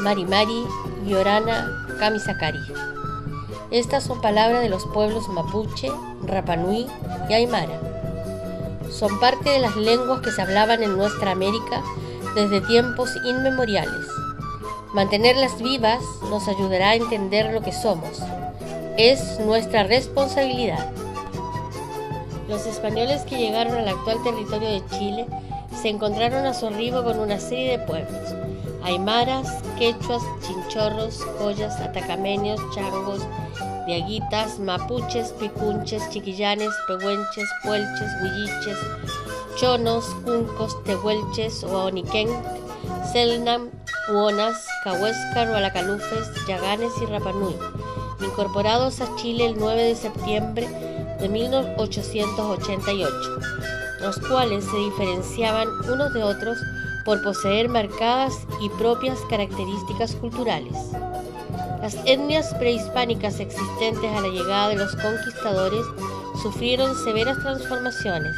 Marimari, Yorana, Kamisakari. Estas son palabras de los pueblos mapuche, Rapanui y Aymara. Son parte de las lenguas que se hablaban en nuestra América desde tiempos inmemoriales. Mantenerlas vivas nos ayudará a entender lo que somos. Es nuestra responsabilidad. Los españoles que llegaron al actual territorio de Chile se encontraron a su arribo con una serie de pueblos: aymaras, quechuas, chinchorros, collas, atacameños, changos, diaguitas, mapuches, picunches, chiquillanes, pehuenches, puelches, huilliches, chonos, cuncos, tehuelches, huaoniquén, selnam, huonas, cahuéscar, hualacalufes, yaganes y rapanui, incorporados a Chile el 9 de septiembre de 1888, los cuales se diferenciaban unos de otros por poseer marcadas y propias características culturales. Las etnias prehispánicas existentes a la llegada de los conquistadores sufrieron severas transformaciones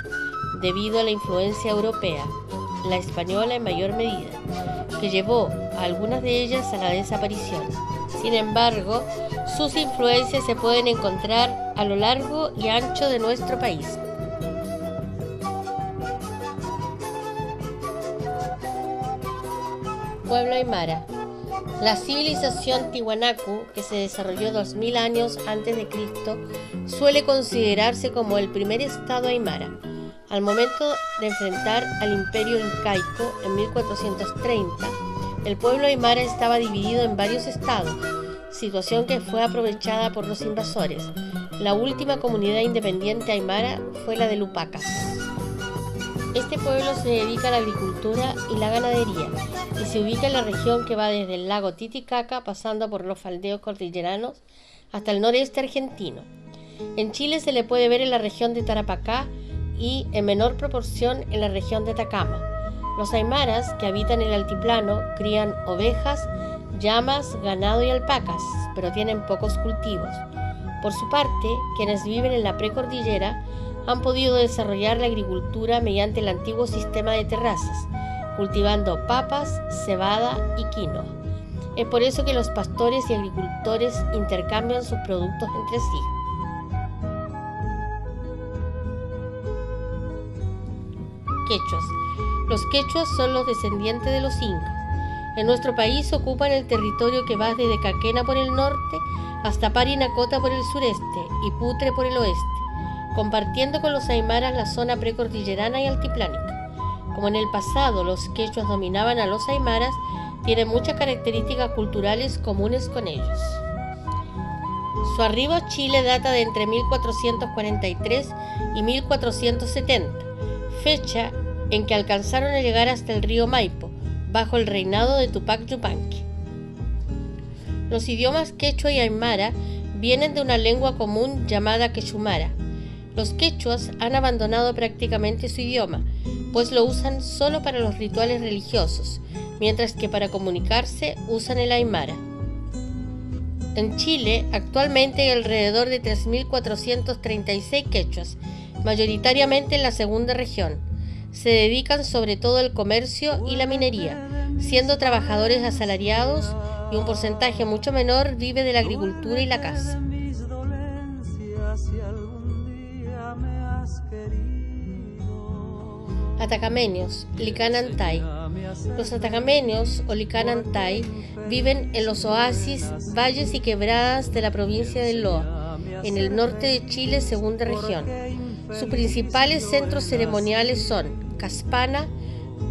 debido a la influencia europea, la española en mayor medida, que llevó a algunas de ellas a la desaparición. Sin embargo, sus influencias se pueden encontrar a lo largo y ancho de nuestro país. Pueblo aymara. La civilización Tiwanaku, que se desarrolló 2000 años antes de Cristo, suele considerarse como el primer estado aymara. Al momento de enfrentar al imperio incaico en 1430, el pueblo aymara estaba dividido en varios estados, situación que fue aprovechada por los invasores. La última comunidad independiente aymara fue la de Lupacas. Este pueblo se dedica a la agricultura y la ganadería y se ubica en la región que va desde el lago Titicaca, pasando por los faldeos cordilleranos hasta el noreste argentino. En Chile se le puede ver en la región de Tarapacá y en menor proporción en la región de Atacama. Los aymaras, que habitan el altiplano, crían ovejas, llamas, ganado y alpacas, pero tienen pocos cultivos. Por su parte, quienes viven en la precordillera han podido desarrollar la agricultura mediante el antiguo sistema de terrazas, cultivando papas, cebada y quinoa. Es por eso que los pastores y agricultores intercambian sus productos entre sí. Quechuas. Los quechuas son los descendientes de los incas. En nuestro país ocupan el territorio que va desde Caquena por el norte hasta Parinacota por el sureste y Putre por el oeste, compartiendo con los aymaras la zona precordillerana y altiplánica. Como en el pasado los quechuas dominaban a los aymaras, tienen muchas características culturales comunes con ellos. Su arribo a Chile data de entre 1443 y 1470, fecha en que alcanzaron a llegar hasta el río Maipo, bajo el reinado de Tupac Yupanqui. Los idiomas quechua y aymara vienen de una lengua común llamada quechumara. Los quechuas han abandonado prácticamente su idioma, pues lo usan solo para los rituales religiosos, mientras que para comunicarse usan el aymara. En Chile, actualmente hay alrededor de 3.436 quechuas, mayoritariamente en la segunda región. Se dedican sobre todo al comercio y la minería, siendo trabajadores asalariados, y un porcentaje mucho menor vive de la agricultura y la caza. Atacameños, Licanantay. Los atacameños o Licanantay viven en los oasis, valles y quebradas de la provincia de Loa, en el norte de Chile, segunda región. Sus principales centros ceremoniales son Caspana,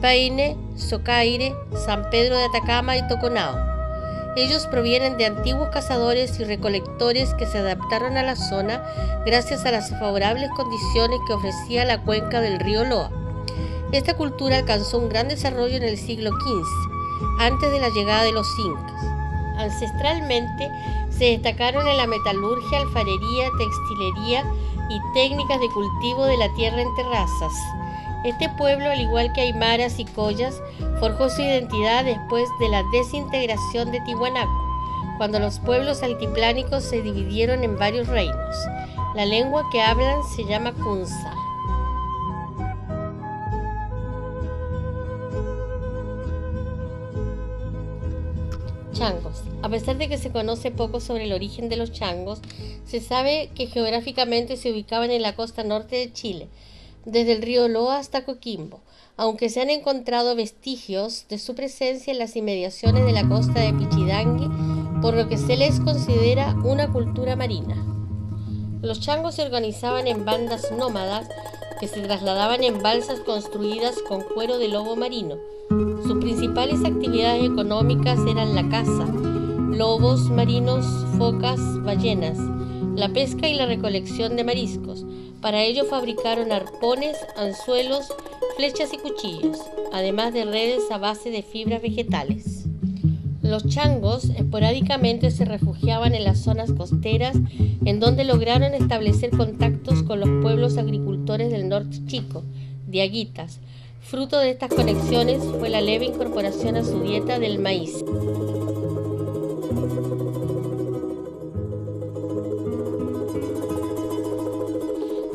Paine, Socaire, San Pedro de Atacama y Toconao. Ellos provienen de antiguos cazadores y recolectores que se adaptaron a la zona gracias a las favorables condiciones que ofrecía la cuenca del río Loa. Esta cultura alcanzó un gran desarrollo en el siglo XV, antes de la llegada de los incas. Ancestralmente se destacaron en la metalurgia, alfarería, textilería y técnicas de cultivo de la tierra en terrazas. Este pueblo, al igual que aymaras y collas, forjó su identidad después de la desintegración de Tiwanaku, cuando los pueblos altiplánicos se dividieron en varios reinos. La lengua que hablan se llama Kunza. changos. A pesar de que se conoce poco sobre el origen de los changos, se sabe que geográficamente se ubicaban en la costa norte de Chile, desde el río Loa hasta Coquimbo, aunque se han encontrado vestigios de su presencia en las inmediaciones de la costa de Pichidangui, por lo que se les considera una cultura marina. Los changos se organizaban en bandas nómadas que se trasladaban en balsas construidas con cuero de lobo marino. Sus principales actividades económicas eran la caza, lobos marinos, focas, ballenas, la pesca y la recolección de mariscos. Para ello fabricaron arpones, anzuelos, flechas y cuchillos, además de redes a base de fibras vegetales. Los changos esporádicamente se refugiaban en las zonas costeras, en donde lograron establecer contactos con los pueblos agricultores del norte chico, diaguitas. Fruto de estas conexiones fue la leve incorporación a su dieta del maíz.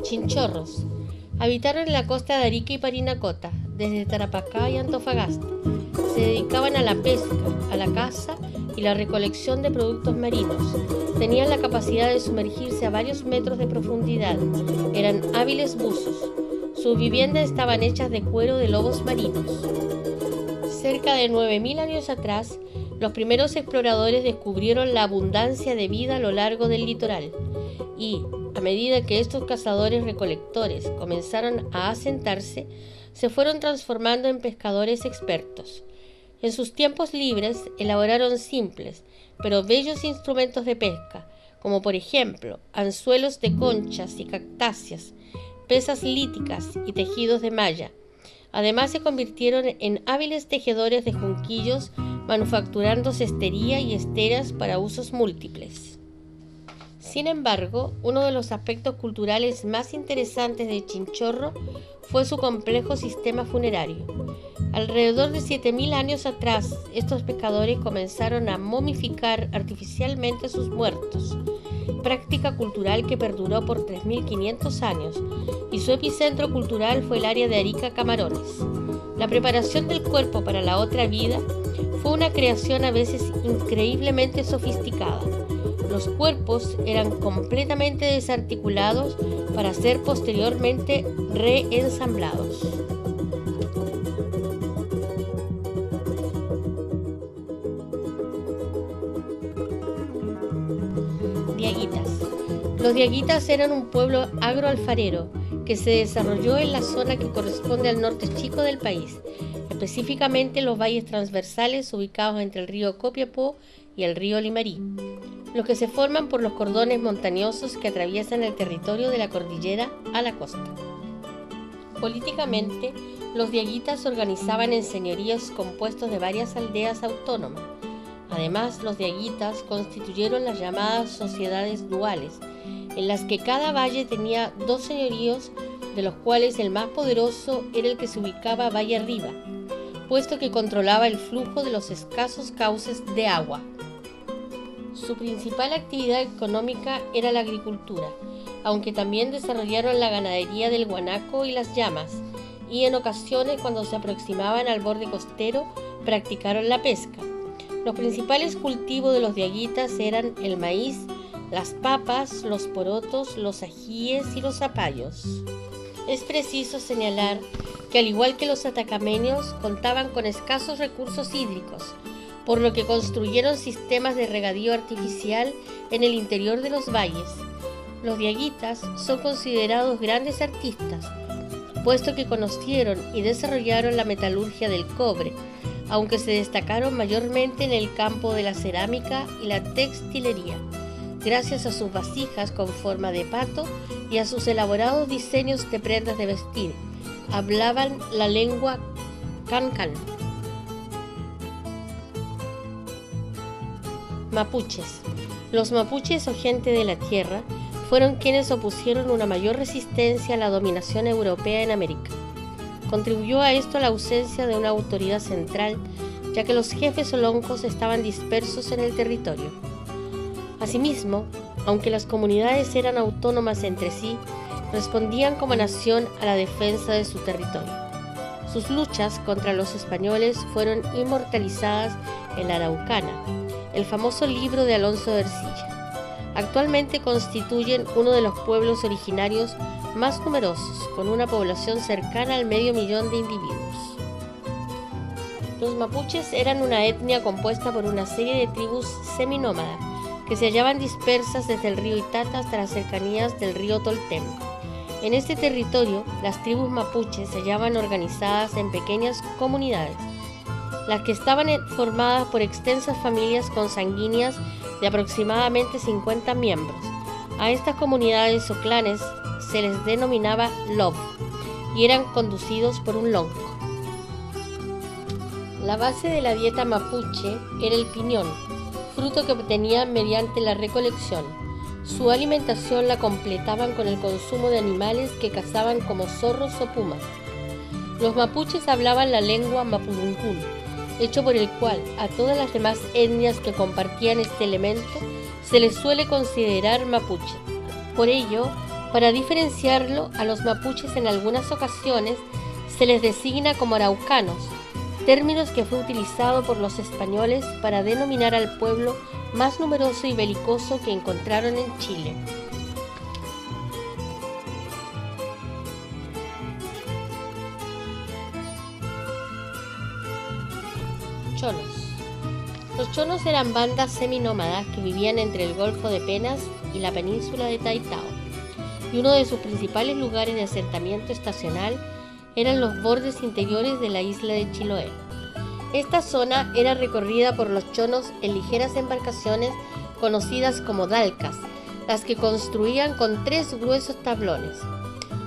Chinchorros. Habitaron en la costa de Arica y Parinacota, desde Tarapacá y Antofagasta. Se dedicaban a la pesca, a la caza y la recolección de productos marinos. Tenían la capacidad de sumergirse a varios metros de profundidad. Eran hábiles buzos. Sus viviendas estaban hechas de cuero de lobos marinos. Cerca de 9.000 años atrás, los primeros exploradores descubrieron la abundancia de vida a lo largo del litoral y, a medida que estos cazadores-recolectores comenzaron a asentarse, se fueron transformando en pescadores expertos. En sus tiempos libres elaboraron simples, pero bellos instrumentos de pesca, como por ejemplo anzuelos de conchas y cactáceas, pesas líticas y tejidos de malla. Además se convirtieron en hábiles tejedores de junquillos, manufacturando cestería y esteras para usos múltiples. Sin embargo, uno de los aspectos culturales más interesantes de Chinchorro fue su complejo sistema funerario. Alrededor de 7.000 años atrás, estos pescadores comenzaron a momificar artificialmente sus muertos, práctica cultural que perduró por 3.500 años, y su epicentro cultural fue el área de Arica Camarones. La preparación del cuerpo para la otra vida fue una creación a veces increíblemente sofisticada. Los cuerpos eran completamente desarticulados para ser posteriormente reensamblados. Diaguitas. Los diaguitas eran un pueblo agroalfarero que se desarrolló en la zona que corresponde al norte chico del país, específicamente los valles transversales ubicados entre el río Copiapó y el río Limarí, los que se forman por los cordones montañosos que atraviesan el territorio de la cordillera a la costa. Políticamente, los diaguitas se organizaban en señoríos compuestos de varias aldeas autónomas. Además, los diaguitas constituyeron las llamadas sociedades duales, en las que cada valle tenía dos señoríos, de los cuales el más poderoso era el que se ubicaba valle arriba, puesto que controlaba el flujo de los escasos cauces de agua. Su principal actividad económica era la agricultura, aunque también desarrollaron la ganadería del guanaco y las llamas, y en ocasiones, cuando se aproximaban al borde costero, practicaron la pesca. Los principales cultivos de los diaguitas eran el maíz, las papas, los porotos, los ajíes y los zapallos. Es preciso señalar que, al igual que los atacameños, contaban con escasos recursos hídricos, por lo que construyeron sistemas de regadío artificial en el interior de los valles. Los diaguitas son considerados grandes artistas, puesto que conocieron y desarrollaron la metalurgia del cobre, aunque se destacaron mayormente en el campo de la cerámica y la textilería, gracias a sus vasijas con forma de pato y a sus elaborados diseños de prendas de vestir. Hablaban la lengua cancan. Mapuches. Los mapuches o gente de la tierra fueron quienes opusieron una mayor resistencia a la dominación europea en América. Contribuyó a esto la ausencia de una autoridad central, ya que los jefes oloncos estaban dispersos en el territorio. Asimismo, aunque las comunidades eran autónomas entre sí, respondían como nación a la defensa de su territorio. Sus luchas contra los españoles fueron inmortalizadas en la Araucana, el famoso libro de Alonso de Ercilla. Actualmente constituyen uno de los pueblos originarios más numerosos, con una población cercana al 500.000 de individuos. Los mapuches eran una etnia compuesta por una serie de tribus seminómadas que se hallaban dispersas desde el río Itata hasta las cercanías del río Toltem. En este territorio, las tribus mapuches se hallaban organizadas en pequeñas comunidades, las que estaban formadas por extensas familias consanguíneas de aproximadamente 50 miembros. A estas comunidades o clanes se les denominaba lob y eran conducidos por un lonco. La base de la dieta mapuche era el piñón, fruto que obtenían mediante la recolección. Su alimentación la completaban con el consumo de animales que cazaban como zorros o pumas. Los mapuches hablaban la lengua mapudungún, hecho por el cual a todas las demás etnias que compartían este elemento se les suele considerar mapuche. Por ello, para diferenciarlo, a los mapuches en algunas ocasiones se les designa como araucanos, términos que fue utilizado por los españoles para denominar al pueblo más numeroso y belicoso que encontraron en Chile. Chonos. Los chonos eran bandas seminómadas que vivían entre el Golfo de Penas y la península de Taitao, y uno de sus principales lugares de asentamiento estacional eran los bordes interiores de la isla de Chiloé. Esta zona era recorrida por los chonos en ligeras embarcaciones conocidas como dalcas, las que construían con 3 gruesos tablones.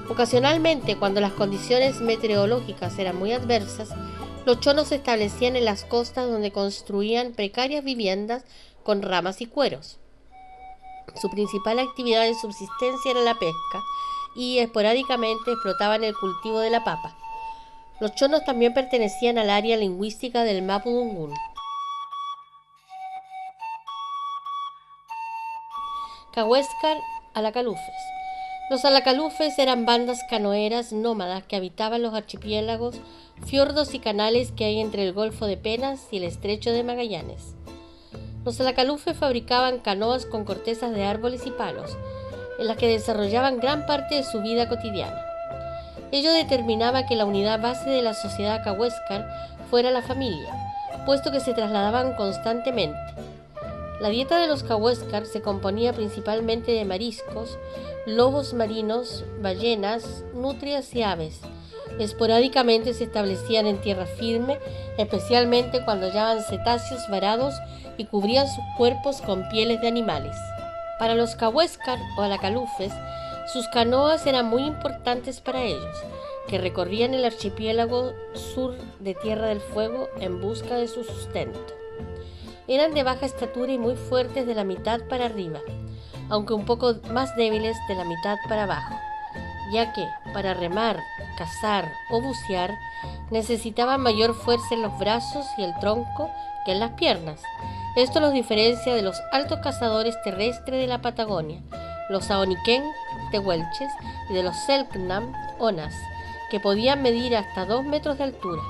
Ocasionalmente, cuando las condiciones meteorológicas eran muy adversas, los chonos se establecían en las costas donde construían precarias viviendas con ramas y cueros. Su principal actividad de subsistencia era la pesca y esporádicamente explotaban el cultivo de la papa. Los chonos también pertenecían al área lingüística del mapudungún. Cahuéscar Alacalufes. Los alacalufes eran bandas canoeras nómadas que habitaban los archipiélagos, fiordos y canales que hay entre el Golfo de Penas y el Estrecho de Magallanes. Los alacalufes fabricaban canoas con cortezas de árboles y palos, en las que desarrollaban gran parte de su vida cotidiana. Ello determinaba que la unidad base de la sociedad cahuéscar fuera la familia, puesto que se trasladaban constantemente. La dieta de los cahuéscar se componía principalmente de mariscos, lobos marinos, ballenas, nutrias y aves. Esporádicamente se establecían en tierra firme, especialmente cuando hallaban cetáceos varados y cubrían sus cuerpos con pieles de animales. Para los cahuéscar o alacalufes, sus canoas eran muy importantes para ellos, que recorrían el archipiélago sur de Tierra del Fuego en busca de su sustento. Eran de baja estatura y muy fuertes de la mitad para arriba, aunque un poco más débiles de la mitad para abajo, ya que para remar, cazar o bucear necesitaban mayor fuerza en los brazos y el tronco que en las piernas. Esto los diferencia de los altos cazadores terrestres de la Patagonia, los Aoniquén, tehuelches, y de los Selknam, onas, que podían medir hasta 2 metros de altura.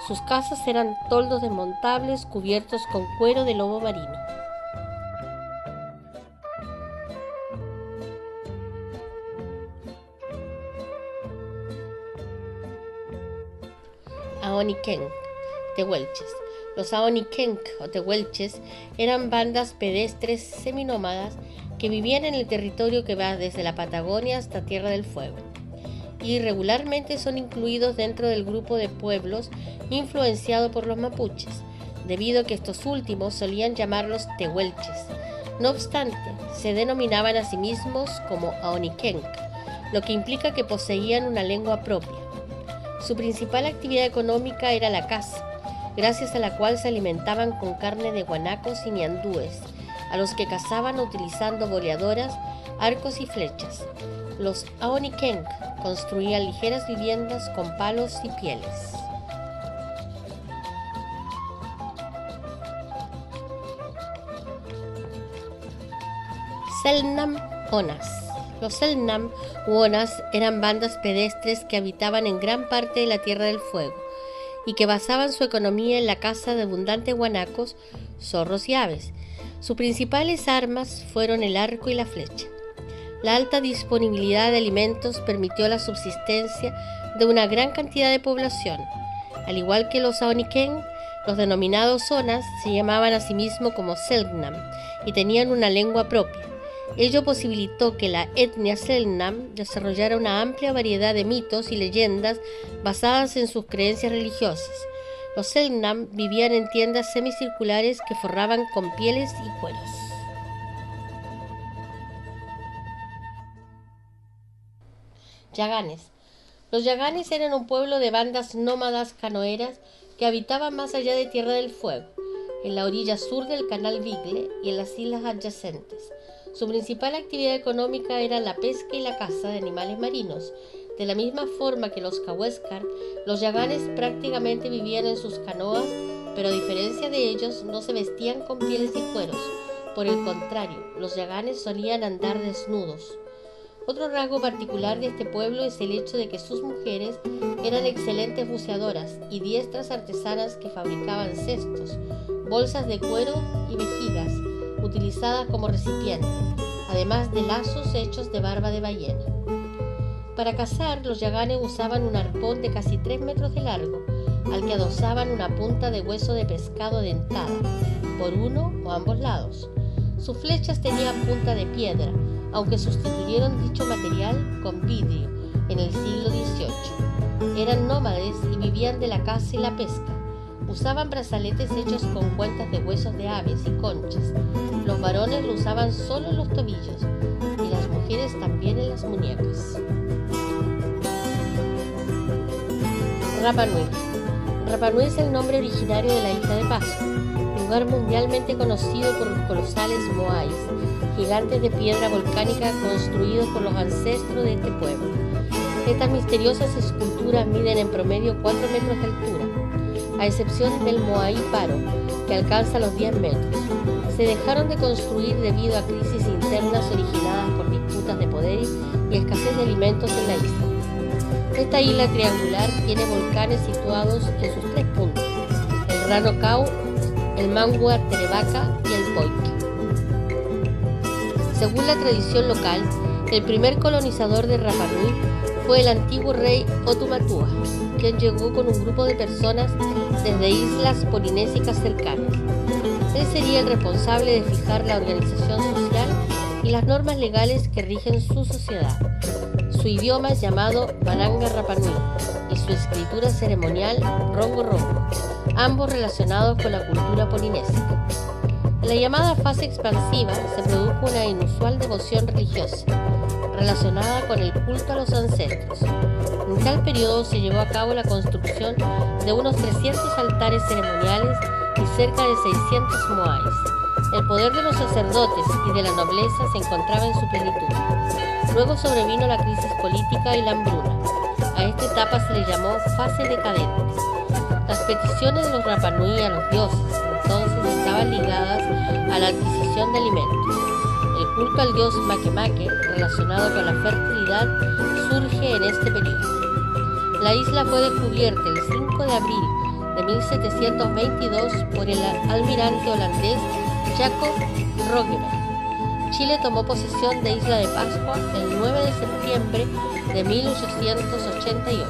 Sus casas eran toldos desmontables cubiertos con cuero de lobo marino. Aoniquén, tehuelches. Los Aoniquén o tehuelches eran bandas pedestres seminómadas que vivían en el territorio que va desde la Patagonia hasta Tierra del Fuego, y regularmente son incluidos dentro del grupo de pueblos influenciado por los mapuches, debido a que estos últimos solían llamarlos tehuelches. No obstante, se denominaban a sí mismos como Aoniquén, lo que implica que poseían una lengua propia. Su principal actividad económica era la caza, gracias a la cual se alimentaban con carne de guanacos y ñandúes, a los que cazaban utilizando boleadoras, arcos y flechas. Los Aoniquén construían ligeras viviendas con palos y pieles. Selknam onas. Los Selknam u onas eran bandas pedestres que habitaban en gran parte de la Tierra del Fuego y que basaban su economía en la caza de abundantes guanacos, zorros y aves. Sus principales armas fueron el arco y la flecha. La alta disponibilidad de alimentos permitió la subsistencia de una gran cantidad de población. Al igual que los Aoniken, los denominados Zonas se llamaban a sí mismos como Selknam y tenían una lengua propia. Ello posibilitó que la etnia Selknam desarrollara una amplia variedad de mitos y leyendas basadas en sus creencias religiosas. Los Selknam vivían en tiendas semicirculares que forraban con pieles y cueros. Yaganes. Los Yaganes eran un pueblo de bandas nómadas canoeras que habitaban más allá de Tierra del Fuego, en la orilla sur del canal Beagle y en las islas adyacentes. Su principal actividad económica era la pesca y la caza de animales marinos. De la misma forma que los Kaweskar, los Yaganes prácticamente vivían en sus canoas, pero a diferencia de ellos no se vestían con pieles y cueros. Por el contrario, los Yaganes solían andar desnudos. Otro rasgo particular de este pueblo es el hecho de que sus mujeres eran excelentes buceadoras y diestras artesanas que fabricaban cestos, bolsas de cuero y vejigas, utilizadas como recipiente, además de lazos hechos de barba de ballena. Para cazar, los Yaganes usaban un arpón de casi 3 metros de largo, al que adosaban una punta de hueso de pescado dentada, por uno o ambos lados. Sus flechas tenían punta de piedra, aunque sustituyeron dicho material con vidrio en el siglo XVIII. Eran nómades y vivían de la caza y la pesca. Usaban brazaletes hechos con cuentas de huesos de aves y conchas. Los varones lo usaban solo en los tobillos y las mujeres también en las muñecas. Rapa Nui. Rapa Nui es el nombre originario de la isla de Pascua, lugar mundialmente conocido por los colosales moais, gigantes de piedra volcánica construidos por los ancestros de este pueblo. Estas misteriosas esculturas miden en promedio 4 metros de altura, a excepción del moai Paro, que alcanza los 10 metros. Se dejaron de construir debido a crisis internas originadas por disputas de poder y escasez de alimentos en la isla. Esta isla triangular tiene volcanes situados en sus 3 puntos: el Rano Kau, el Mangua Terebaca y el Poike. Según la tradición local, el primer colonizador de Rapa Nui fue el antiguo rey Otumatua, quien llegó con un grupo de personas desde islas polinésicas cercanas. Él sería el responsable de fijar la organización social y las normas legales que rigen su sociedad. Su idioma es llamado Baranga Rapa Nui y su escritura ceremonial Rongo Rongo, ambos relacionados con la cultura polinésica. En la llamada fase expansiva se produjo una inusual devoción religiosa, relacionada con el culto a los ancestros. En tal periodo se llevó a cabo la construcción de unos 300 altares ceremoniales y cerca de 600 moais. El poder de los sacerdotes y de la nobleza se encontraba en su plenitud. Luego sobrevino la crisis política y la hambruna. A esta etapa se le llamó fase decadente. Las peticiones de los Rapa Nui a los dioses entonces estaban ligadas a la adquisición de alimentos. El culto al dios Makemake, relacionado con la fertilidad, surge en este periodo. La isla fue descubierta el 5 de abril de 1722 por el almirante holandés Jacob Roggeveld. Chile tomó posesión de Isla de Pascua el 9 de septiembre de 1888.